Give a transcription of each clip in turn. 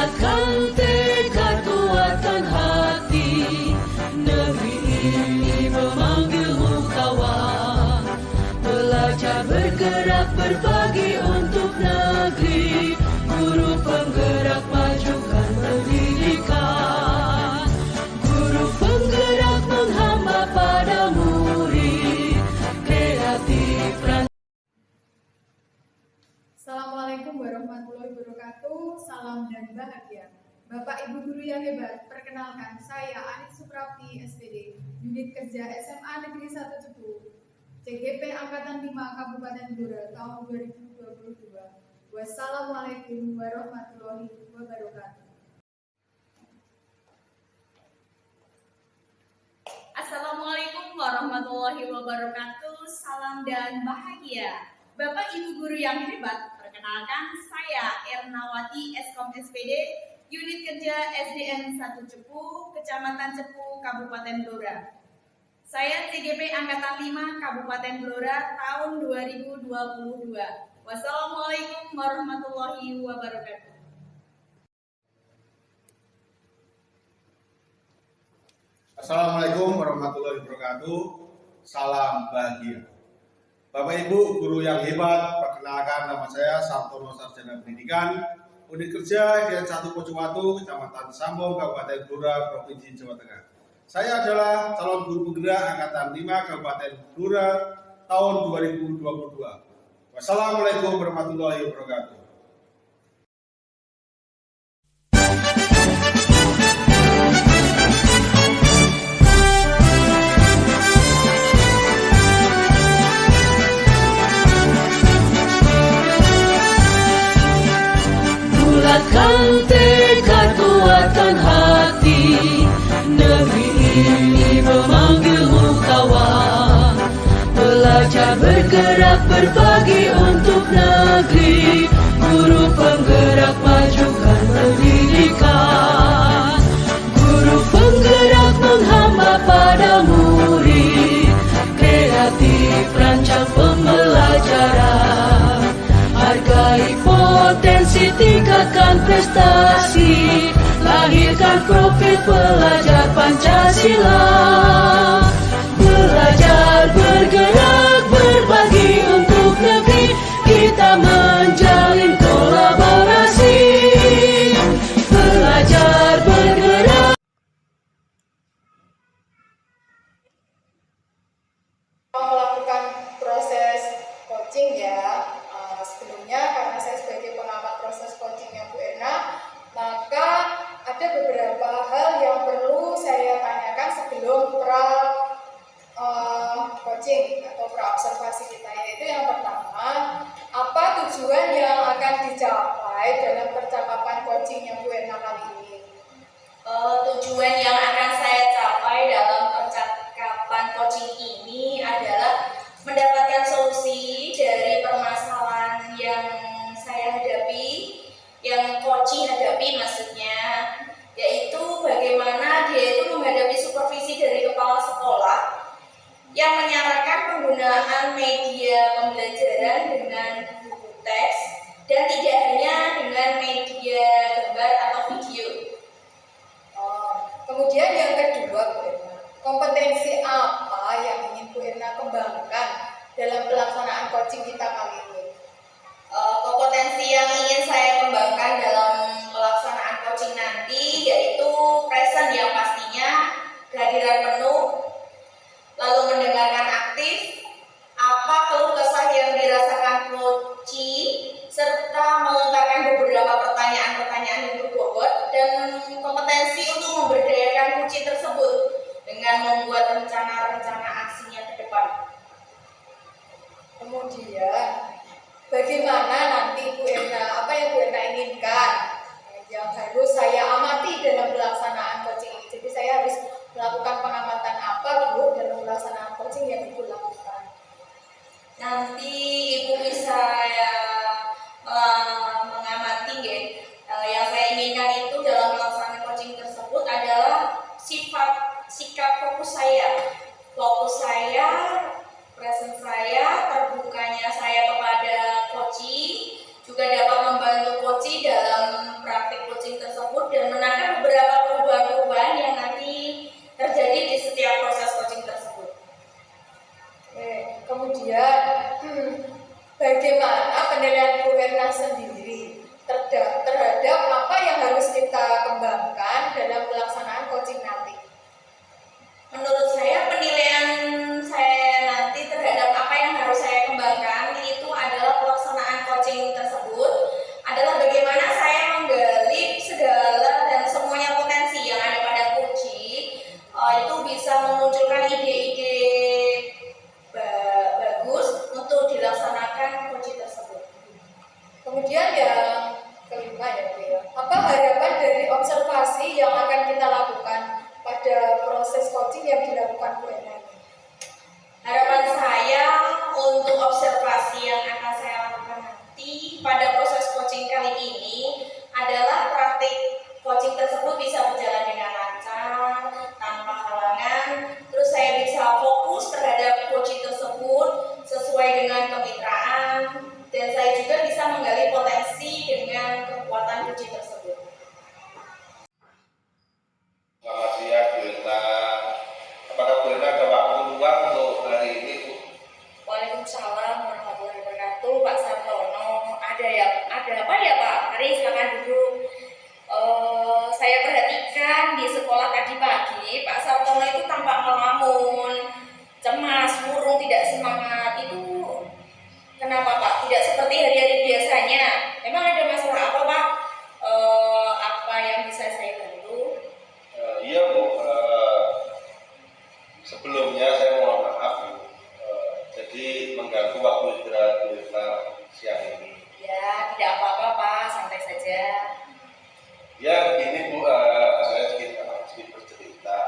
Bulatkan tekad, kuatkan hati, negeri ini memanggilmu kawan. Belajar bergerak berbagi untuk negeri, guru penggerak majukan pendidikan. Guru penggerak menghamba pada murid, kreatif. Assalamualaikum warahmatullahi wabarakatuh. Salam dan bahagia. Bapak Ibu guru yang hebat, perkenalkan saya Anik Suprapti SPD, unit kerja SMA Negeri 1 Cepu, CGP Angkatan 5 Kabupaten Blora tahun 2022. Wassalamualaikum warahmatullahi wabarakatuh. Assalamualaikum warahmatullahi wabarakatuh. Salam dan bahagia. Bapak Ibu guru yang hebat, perkenalkan saya Ernawati Eskom SPD, unit kerja SDN 1 Cepu, Kecamatan Cepu, Kabupaten Blora. Saya CGP Angkatan 5 Kabupaten Blora tahun 2022. Wassalamualaikum warahmatullahi wabarakatuh. Assalamualaikum warahmatullahi wabarakatuh. Salam bahagia. Bapak Ibu guru yang hebat, perkenalkan nama saya Sartono Sarjana Pendidikan, unit kerja SDN 1 Pocowatu, Kecamatan Sambong, Kabupaten Blora, Provinsi Jawa Tengah. Saya adalah calon guru penggerak Angkatan 5 Kabupaten Blora tahun 2022. Wassalamualaikum warahmatullahi wabarakatuh. Bulatkan tekad, kuatkan hati, negeri ini memanggilmu kawan. Belajar bergerak berbagi untuk negeri, guru penggerak majukan pendidikan. Guru penggerak menghamba pada murid, kreatif rancang pembelajaran. Hargai potensi, tingkatkan prestasi, lahirkan profil pelajar Pancasila. Belajar bergerak berbagi untuk negeri, kita menjalin kolaborasi. Belajar bergerak. Melakukan proses coaching ya. Sebelumnya karena saya sebagai pengamat proses coachingnya Bu Erna, maka ada beberapa hal yang perlu saya tanyakan sebelum coaching atau observasi kita, yaitu yang pertama, apa tujuan yang akan dicapai dalam percakapan coachingnya Bu Erna kali ini? Tujuan yang akan saya capai dalam percakapan coaching ini adalah mendapatkan solusi dari permasalahan yang saya hadapi, yang coaching hadapi maksudnya, yaitu bagaimana dia itu menghadapi supervisi dari kepala sekolah yang menyarankan penggunaan media pembelajaran dengan buku teks dan tidak hanya dengan media gambar atau video. Kemudian yang kedua, Bu Erna, kompetensi apa yang ingin Bu Erna kembangkan dalam pelaksanaan coaching kita kali ini? Kompetensi yang ingin saya kembangkan dalam pelaksanaan coaching nanti yaitu present yang pastinya, kehadiran penuh, lalu mendengarkan aktif, apa keluh kesah yang dirasakan coaching, serta melontarkan beberapa pertanyaan-pertanyaan yang berbobot, dan kompetensi untuk memberdayakan coaching tersebut dengan membuat rencana-rencana aksinya ke depan. Kemudian, bagaimana nanti Bu Erna, apa yang Bu Erna inginkan yang harus saya amati dalam pelaksanaan coaching ini? Jadi saya harus melakukan pengamatan apa Bu dalam pelaksanaan coaching yang Ibu lakukan? Nanti Ibu bisa mengamati ya. Yang saya inginkan itu dalam pelaksanaan coaching tersebut adalah sikap fokus saya, present saya, terbukanya saya kepada coaching, juga dapat membantu coaching dalam praktik coaching tersebut Kemudian yang kelima ya Bu ya, apa harapan dari observasi yang akan kita lakukan pada proses coaching yang dilakukan Bu Ena? Harapan saya untuk observasi yang akan saya lakukan nanti pada proses coaching kali ini adalah praktik coaching tersebut bisa berjalan dengan lancar, tanpa halangan, terus saya bisa fokus terhadap coaching tersebut sesuai dengan kemitraan, dan saya juga bisa menggali potensi dengan kekuatan coaching tersebut. Selamat siang Bu Ena. Apakah Bu Ena ada waktu luang untuk hari ini Bu? Waalaikumsalam warahmatullahi wabarakatuh, Pak Sartono. Ada apa ya Pak? Mari silakan duduk. Saya perhatikan di sekolah tadi pagi Pak Sartono itu tampak melamun, cemas, murung, tidak semangat. Itu kenapa Pak? Tidak seperti hari-hari biasanya. Memang ada masalah apa Pak? Apa yang bisa saya bantu? Iya Bu, sebelumnya saya mohon maaf Bu. Jadi mengganggu waktu istirahat Bu Ena siang ini. Ya, tidak apa-apa Pak, santai saja. Ya begini Bu, saya sedikit bercerita.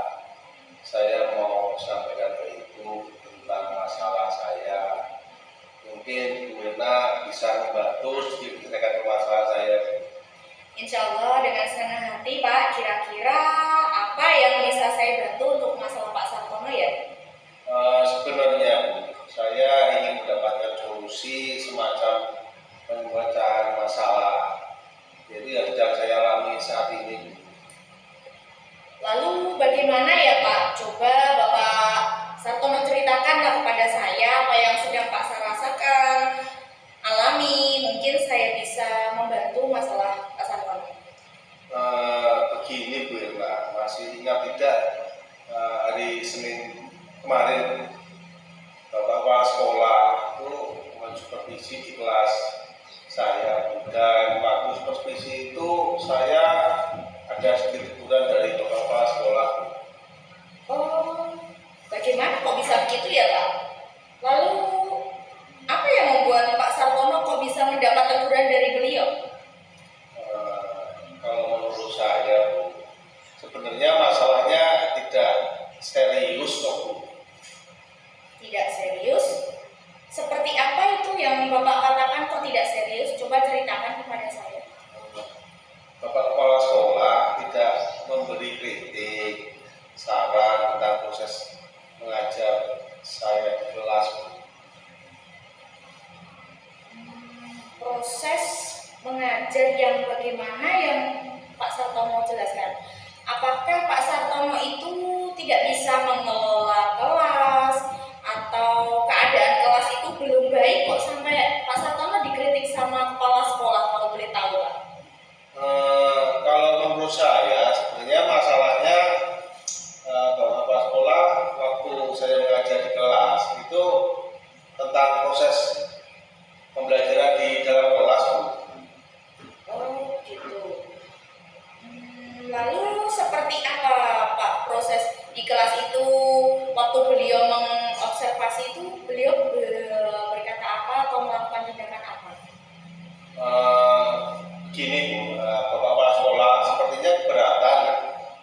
Saya mau sampaikan ke Ibu tentang masalah saya. Mungkin Bu Ena bisa membantu sedikit menceritakan masalah saya. Insya Allah dengan senang hati Pak. Kira-kira apa yang bisa saya bantu untuk masalah Pak Sartono ya? Sebenarnya Bu, saya ingin mendapatkan solusi semacam pemecahan masalah. Jadi yang sedang saya alami saat ini. Lalu bagaimana ya Pak? Coba Bapak Sartono ceritakanlah kepada saya apa yang sedang Pak rasakan, alami. Mungkin saya bisa membantu masalah Pak Sartono. Begini Bu Ena, masih ingat tidak hari Senin kemarin Bapak Kepala Sekolah itu mensupervisi di kelas saya, dan waktu supervisi itu saya ada sedikit teguran dari Bapak Kepala Sekolah. Oh, bagaimana kok bisa begitu ya Pak? Lalu apa yang membuat Pak Sartono kok bisa mendapat teguran dari beliau? Kalau menurut saya Bu, sebenarnya masalahnya tidak serius kok Bu. Tidak serius? Seperti apa itu yang Bapak katakan kok tidak serius? Coba ceritakan kepada saya. Bapak Kepala Sekolah tidak memberi kritik, saran tentang proses mengajar saya di kelas. Proses mengajar yang bagaimana yang Pak Sartono jelaskan? Apakah Pak Sartono itu tidak bisa mengelola kelas, atau keadaan kelas itu belum baik kok sampai Pak Sartono dikritik sama kepala sekolah, kalau boleh tahu Pak? Kalau menurut saya sebenarnya masalahnya Bapak Kepala Sekolah waktu saya mengajar di kelas itu tentang proses pembelajaran di dalam kelas Bu. Oh gitu. Lalu seperti apa Pak proses di kelas itu? Waktu beliau mengobservasi itu beliau berkata apa atau melakukan tindakan apa? Gini Bu, Bapak Kepala Sekolah sepertinya keberatan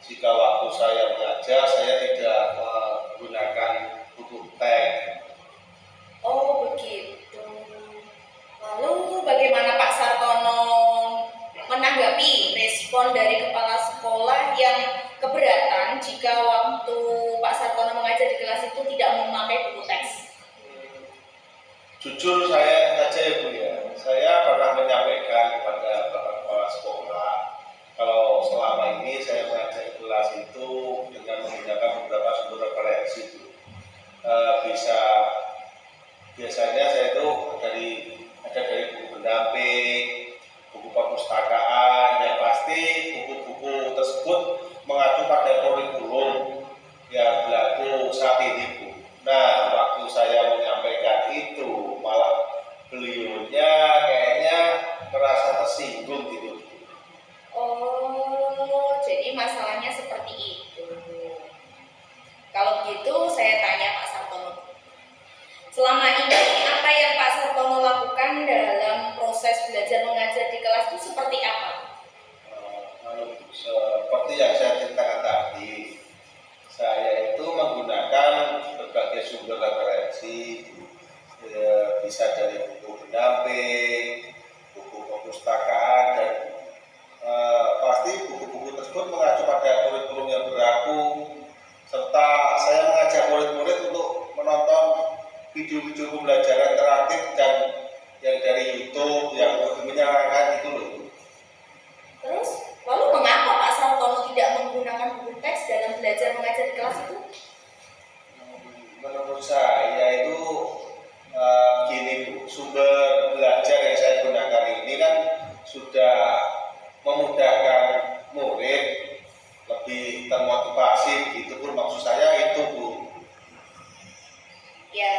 jika waktu saya mengajar saya tidak menggunakan buku teks. Oh begitu. Lalu bagaimana Pak Sartono menanggapi respon dari kepala sekolah yang keberatan jika waktu Pak Sartono mengajar di kelas itu tidak memakai buku teks? Jujur saya saja ya Bu ya, saya pernah menyampaikan kepada Bapak Kepala Sekolah kalau selama ini saya mengajar di kelas itu dengan menggunakan beberapa sumber referensi Bu. Biasanya saya itu ada dari buku pendamping, buku perpustakaan, yang pasti buku-buku tersebut mengacu pada kurikulum yang berlaku saat ini Bu. Nah, waktu saya menyampaikan itu malah beliaunya kayaknya sudah memudahkan murid lebih termotivasi, itu pun maksud saya itu Bu. Ya,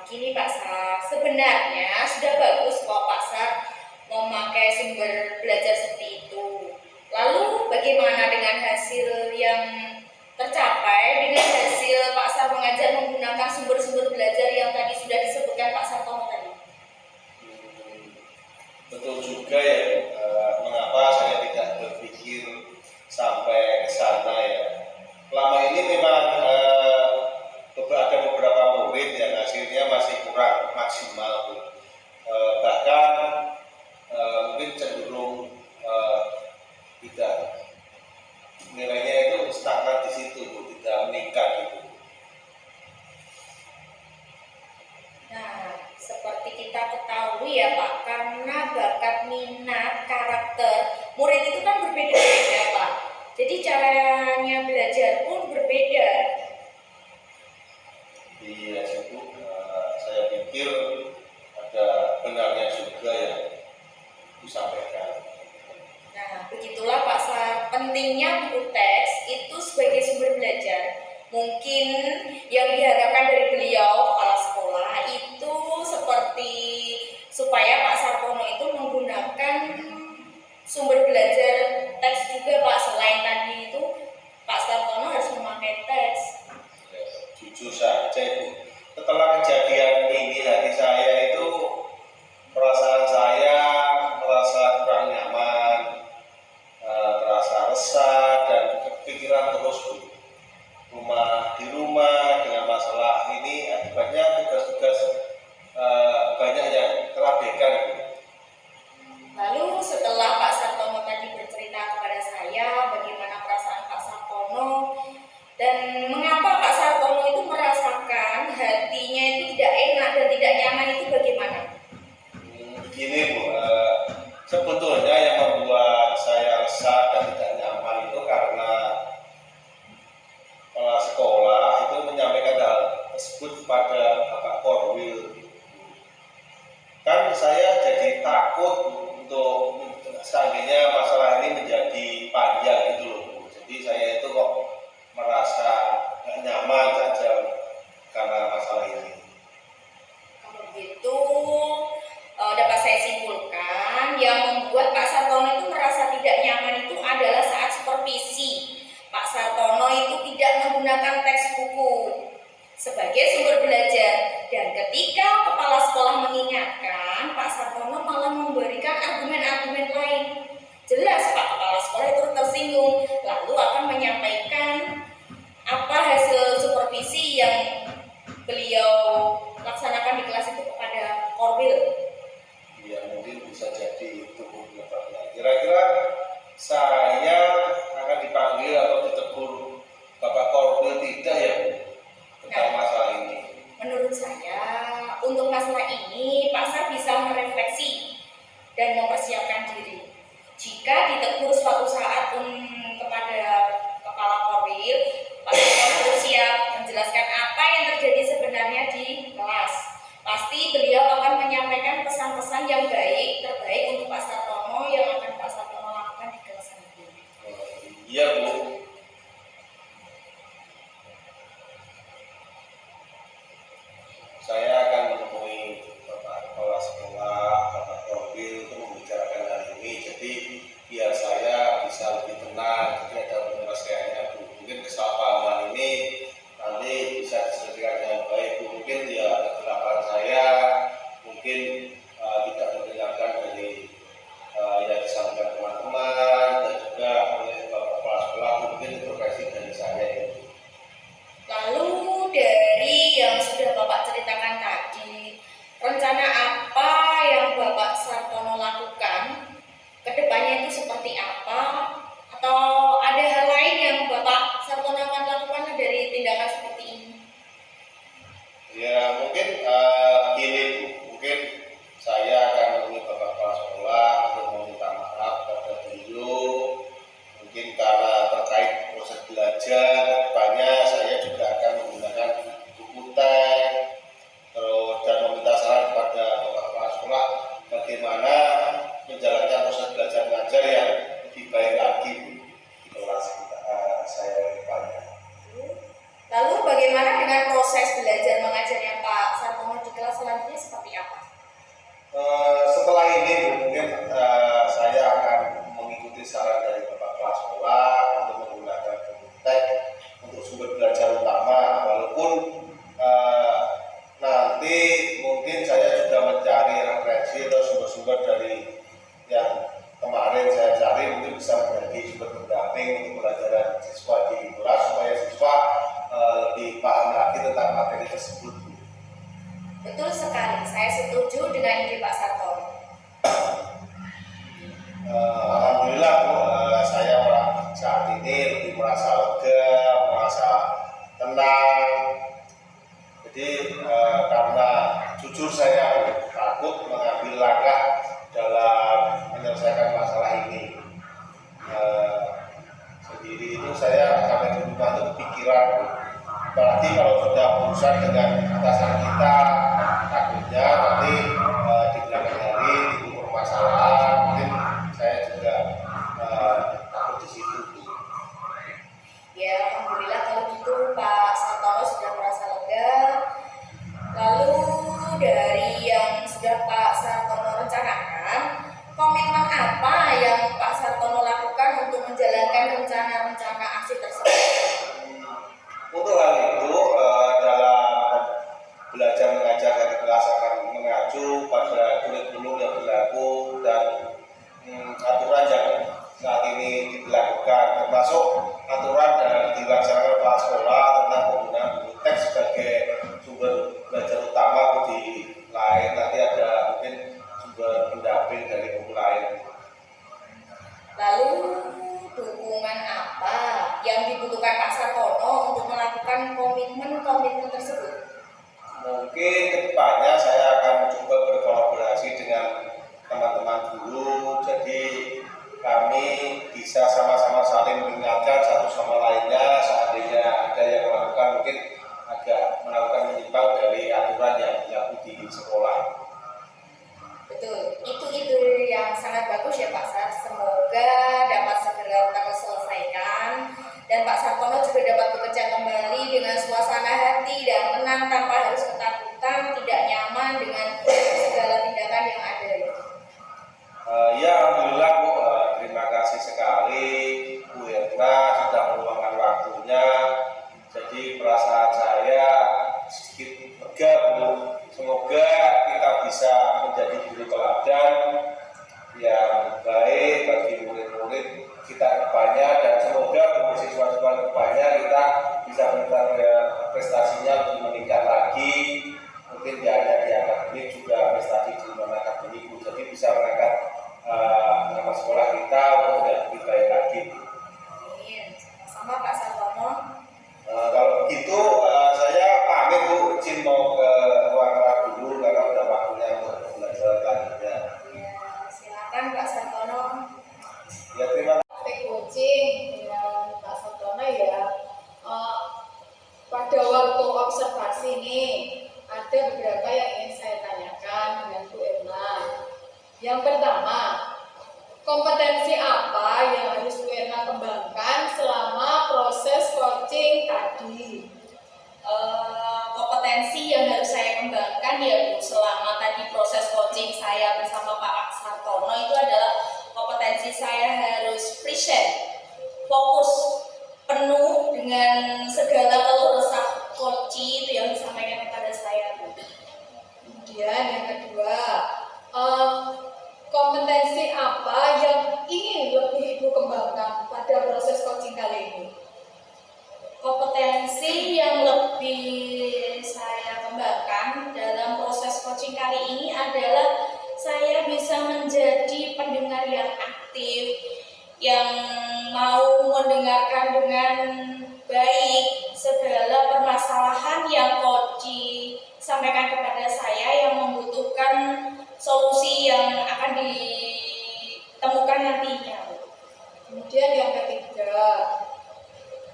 gini Pak Sar, sebenarnya sudah bagus kok Pak Sar memakai sumber belajar seperti itu. Lalu bagaimana dengan hasil yang tercapai dengan hasil Pak Sar mengajar menggunakan sumber-sumber belajar yang tadi sudah disebutkan Pak Sartono tadi? Betul juga ya, mengapa saya tidak berpikir sampai ke sana ya. Selama ini memang ada beberapa murid yang hasilnya masih kurang maksimal Bu. Bahkan mungkin cenderung tidak, nilainya itu stagnan di situ Bu, tidak meningkat gitu. Nah, seperti kita ketahui ya Pak, karena bakat, minat, karakter murid itu kan berbeda-beda Pak. Jadi caranya belajar pun berbeda. Iya sih Bu, saya pikir ada benarnya juga yang disampaikan. Nah, begitulah Pak Sar, pentingnya buku teks itu sebagai sumber belajar. Mungkin yang diharapkan dari beliau, kepala sekolah, itu seperti supaya Pak Sartono itu menggunakan sumber belajar teks juga Pak. Selain tadi itu, Pak Sartono harus memakai teks. Ya, jujur saja Bu, setelah kejadian ini hati saya itu, perasaan saya merasa kurang nyaman, terasa resah dan kepikiran terus Bu. Di rumah dengan masalah ini akibatnya tugas-tugas banyak yang terabaikan Bu. Lalu setelah Pak Sartono tadi bercerita kepada saya bagaimana perasaan Pak Sartono dan mengapa Pak Sartono itu merasakan hatinya itu tidak enak dan tidak nyaman, itu bagaimana? Begini Bu, sebetulnya yang membuat saya resah dan tidak nyaman itu karena kepala sekolah itu menyampaikan hal tersebut kepada Bapak Korwil. Kan saya jadi takut untuk seandainya masalah ini menjadi panjang gitu loh Bu. Jadi saya itu kok merasa gak nyaman saja karena masalah ini. Kalau begitu dapat saya simpulkan yang membuat Pak Sartono itu merasa tidak nyaman itu adalah saat supervisi. Pak Sartono itu tidak menggunakan teks buku sebagai sumber belajar, dan ketika kepala sekolah mengingatkan, Pak Sartono malah memberikan argumen-argumen lain. Jelas Pak kepala sekolah itu tersinggung, lalu akan menyampaikan apa hasil supervisi yang beliau laksanakan di kelas itu kepada Korwil. Ya mungkin bisa jadi itu penyebabnya. Kira-kira saya akan dipanggil atau ditegur Bapak Korwil tidak ya Bu tentang masalah ini? Menurut saya untuk masalah ini Pak Sar bisa merefleksi dan mempersiapkan diri. Jika ditegur suatu saat kepada kepala Korwil, Pak Sar harus siap menjelaskan apa yang terjadi sebenarnya di kelas. Pasti beliau akan menyampaikan pesan-pesan yang baik, terbaik untuk Pak Sartono yang akan Pak Sartono lakukan di kelas nanti. Iya Bu. Saya akan menemui Bapak Kepala Sekolah, Bapak Korwil untuk membicarakan hal ini. Jadi biar saya bisa lebih tenang, jadi ada penyelesaiannya Bu. Mungkin kesalahpahaman ini nanti bisa diselesaikan dengan baik Bu. Mungkin ya kegelapan saya mungkin tidak mendengarkan dari Alhamdulillah Bu, saya saat ini lebih merasa lega, merasa tenang. Jadi karena jujur saya takut mengambil langkah dalam menyelesaikan masalah ini. Sendiri itu saya sampai di rumah itu kepikiran, apalagi kalau sudah urusan dengan atasan kita, takutnya nanti di belakang hari timbul permasalahan, mungkin saya juga takut di situ. Ya, alhamdulillah kalau gitu Pak Sartono sudah merasa lega. Lalu dari yang sudah Pak Sartono rencanakan, komitmen apa yang Pak Sartono lakukan untuk menjalankan rencana-rencana aksi tersebut? Untuk hal itu dalam belajar mengajar dari kelas akan mengacu pada kurikulum yang berlaku dan aturan yang saat ini diberlakukan, termasuk aturan yang dilaksanakan kepala sekolah tentang penggunaan buku teks sebagai sumber belajar utama di lain, nanti ada mungkin sumber pendamping dari buku lain. Lalu dukungan apa yang dibutuhkan Pak Sartono untuk melakukan komitmen-komitmen tersebut? Mungkin kedepannya saya akan mencoba berkolaborasi dengan teman-teman guru, jadi kami bisa sama-sama saling mengingatkan satu sama lainnya seandainya ada yang melakukan mungkin agak melakukan menyimpang dari aturan yang berlaku di sekolah. Betul, itu yang sangat bagus ya Pak Sar. Semoga dapat segera terselesaikan dan Pak Sartono juga dapat bekerja kembali dengan suasana hati dan tenang tanpa harus ketakutan, tidak nyaman dengan segala tindakan yang ada. Ya, alhamdulillah Bu, terima kasih sekali Bu Hendra sudah meluangkan waktunya. Jadi perasaan saya sedikit lega Bu. Semoga kita bisa menjadi guru teladan yang baik bagi murid-murid kita kedepannya, dan semoga untuk siswa-siswa kedepannya kita bisa meningkatkan prestasinya lebih meningkat lagi, mungkin hanya di akademik juga prestasi di non-akademik, jadi bisa mengangkat nama sekolah kita untuk lebih baik lagi. Amin. Sama Pak Sartono. Kalau begitu saya pamit Bu, izin mau ke ruang kelas dulu karena udah waktunya untuk belajar selanjutnya. Ya, silakan Pak Sartono. Ya, terima kasih. Praktek coaching dengan Pak Sartono ya. Pada waktu observasi nih ada beberapa yang ingin saya tanyakan dengan Bu Erna. Yang pertama, kompetensi apa yang harus Bu Erna kembangkan selama proses coaching tadi? Kompetensi yang harus saya kembangkan ya Bu selama tadi proses coaching saya bersama Pak Sartono itu adalah kompetensi saya harus present, fokus penuh dengan segala keluh resah coaching itu yang disampaikan kepada saya Bu. Kemudian yang kedua, kompetensi apa yang ingin lebih Ibu kembangkan pada proses coaching kali ini? Kompetensi yang lebih saya kembangkan dalam proses coaching kali ini adalah saya bisa menjadi pendengar yang aktif, yang mau mendengarkan dengan baik segala permasalahan yang coaching sampaikan kepada saya yang membutuhkan solusi yang akan ditemukan nantinya. Kemudian yang ketiga,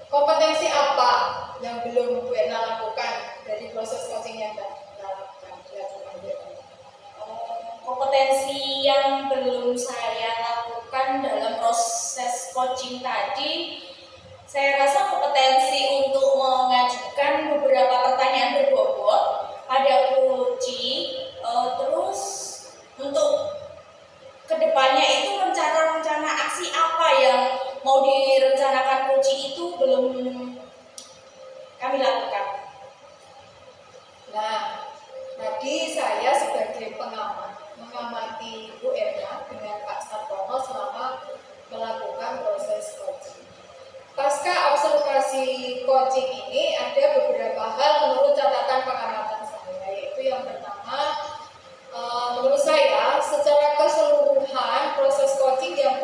kompetensi apa yang belum Bu Erna lakukan dari proses coaching yang dilakukan? Kompetensi yang belum saya lakukan dalam proses coaching tadi, saya rasa kompetensi untuk mengajukan beberapa pertanyaan berbobot pada coaching, terus untuk kedepannya itu rencana-rencana aksi apa yang mau direncanakan coaching itu belum kami lakukan. Nah, tadi saya sebagai pengamat mengamati Bu Erna dengan Pak Sartono selama melakukan proses coaching. Pasca observasi coaching ini ada beberapa hal menurut catatan pengamatan saya, yaitu yang pertama, menurut saya secara keseluruhan proses coaching yang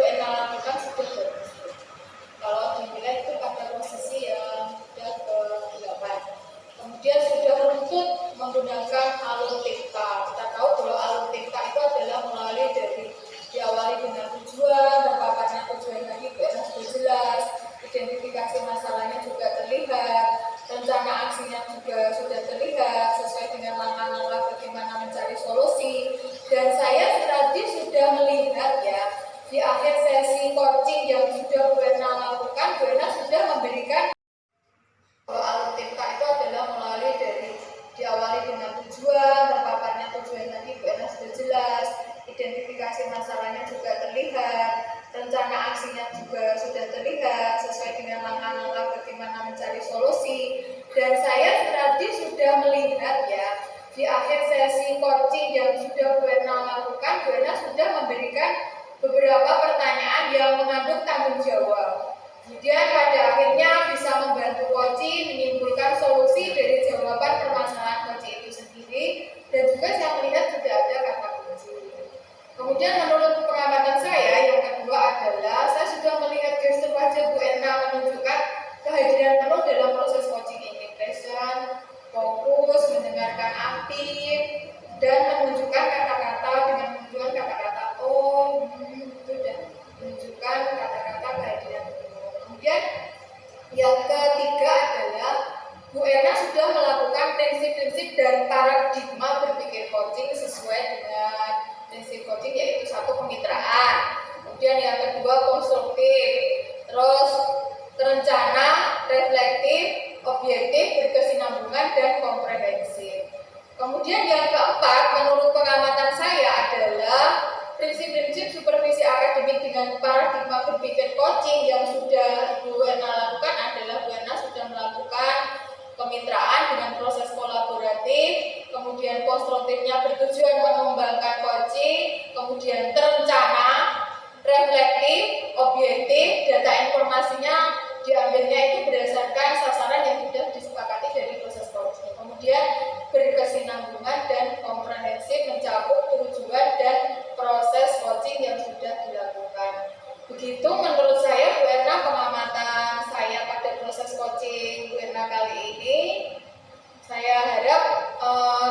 di akhir sesi coaching yang sudah Bu Erna lakukan, Bu Erna sudah memberikan alur TIPKA itu adalah melalui diawali dengan tujuan, terpaparnya tujuan tadi Bu Erna sudah jelas, identifikasi masalahnya juga terlihat, rencana aksinya juga sudah terlihat sesuai dengan langkah-langkah bagaimana mencari solusi. Dan saya tadi sudah melihat ya, di akhir sesi coaching yang sudah Bu Erna lakukan, Bu Erna sudah memberikan beberapa pertanyaan yang mengandung tanggung jawab. Kemudian pada akhirnya bisa membantu coaching menyimpulkan solusi dari jawaban permasalahan coaching itu sendiri, dan juga saya melihat sudah ada kata kunci. Kemudian menurut pengamatan saya yang kedua adalah saya sudah melihat gestur wajah Bu Erna menunjukkan kehadiran penuh dalam proses coaching ini, present, fokus, mendengarkan aktif, dan menunjukkan kata-kata dengan menunjukkan kata-kata itu dan menunjukkan kata-kata kehadiran penuh. Kemudian yang ketiga adalah Bu Erna sudah melakukan prinsip-prinsip dan paradigma berpikir coaching sesuai dengan prinsip coaching, yaitu satu, kemitraan, kemudian yang kedua konstruktif, terus terencana, reflektif, objektif, berkesinambungan, dan komprehensif. Kemudian yang keempat menurut pengamatan saya adalah prinsip-prinsip supervisi akademik dengan paradigma berpikir coaching yang sudah Bu Erna lakukan adalah Bu Erna sudah melakukan kemitraan dengan proses kolaboratif, kemudian konstruktifnya bertujuan mengembangkan coaching, kemudian terencana, reflektif, objektif, data informasinya diambilnya itu berdasarkan sasaran yang sudah disepakati dari proses coaching, kemudian berkesinambungan dan komprehensif mencakup tujuan dan proses coaching yang sudah dilakukan. Begitu menurut saya Bu Erna, pengamatan saya pada proses coaching Bu Erna kali ini. Saya harap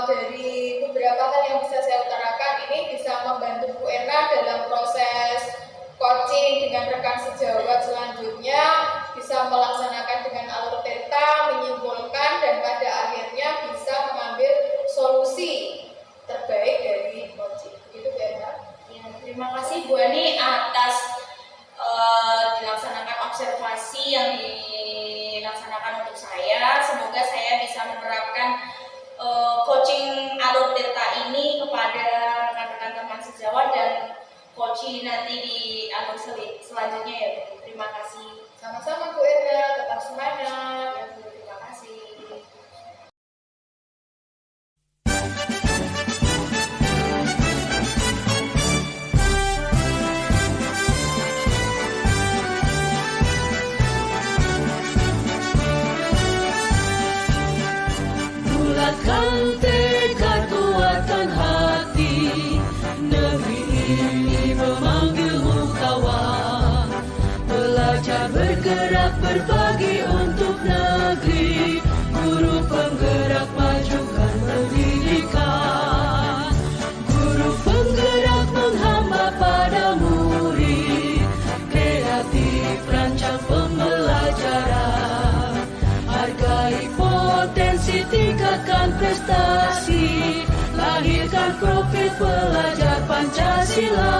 dari beberapa hal yang bisa saya utarakan ini bisa membantu Bu Erna dalam proses coaching dengan rekan sejawat selanjutnya, bisa melaksanakan dengan alur theta, menyimpulkan, dan pada akhirnya bisa mengambil solusi terbaik dari coaching. Begitu Bu Erna. Ya, terima kasih Bu Ani atas dilaksanakan observasi yang dilaksanakan untuk saya. Semoga saya bisa menerapkan coaching alur theta ini kepada rekan-rekan teman sejawat dan coaching nanti di alur selanjutnya ya Bu. Terima kasih. Sama-sama Bu Erna, tetap semangat. Ya, Bu, terima kasih. Bulatkan tekad, kuatkan hati, negeri ini memanggilmu kawan. Belajar bergerak berbagi untuk negeri, guru penggerak majukan pendidikan. Guru penggerak menghamba pada murid, kreatif rancang pembelajaran. Hargai potensi, tingkatkan prestasi, lahirkan profil pelajar Pancasila.